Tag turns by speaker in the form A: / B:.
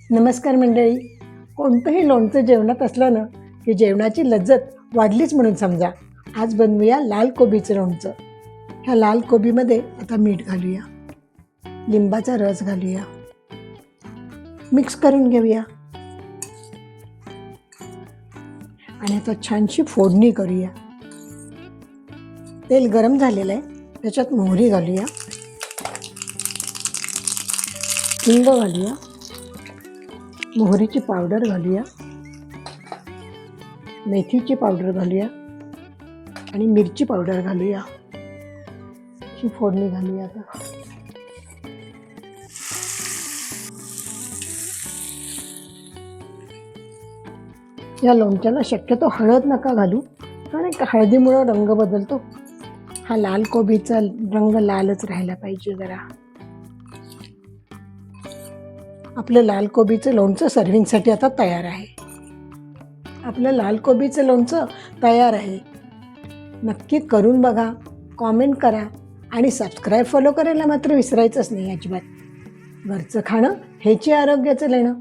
A: नमस्कार मंडळी. कोणतंही लोणचं जेवणात असलं ना की जेवणाची लज्जत वाढलीच म्हणून समजा. आज बनवूया लाल कोबीचं लोणचं. ह्या लाल कोबीमध्ये आता मीठ घालूया, लिंबाचा रस घालूया, मिक्स करून घेऊया आणि आता छानशी फोडणी करूया. तेल गरम झालेलं आहे, त्याच्यात मोहरी घालूया, हिंग घालूया, मोहरीची पावडर घालूया, मेथीची पावडर घालूया आणि मिरची पावडर घालूया. ही फोडणी घालूया आता. या लोणच्याला शक्यतो हळद नका घालू, कारण हळदीमुळं रंग बदलतो. हा लाल कोबीचा रंग लालच राहायला पाहिजे जरा. आपलं लाल कोबीचं लोणचं सर्विंगसाठी आता तयार आहे. आपलं लाल कोबीचं लोणचं तयार आहे. नक्की करून बघा, कॉमेंट करा आणि सबस्क्राईब फॉलो करायला मात्र विसरायचंच नाही अजिबात. घरचं खाणं हेची आरोग्याचं लेणं.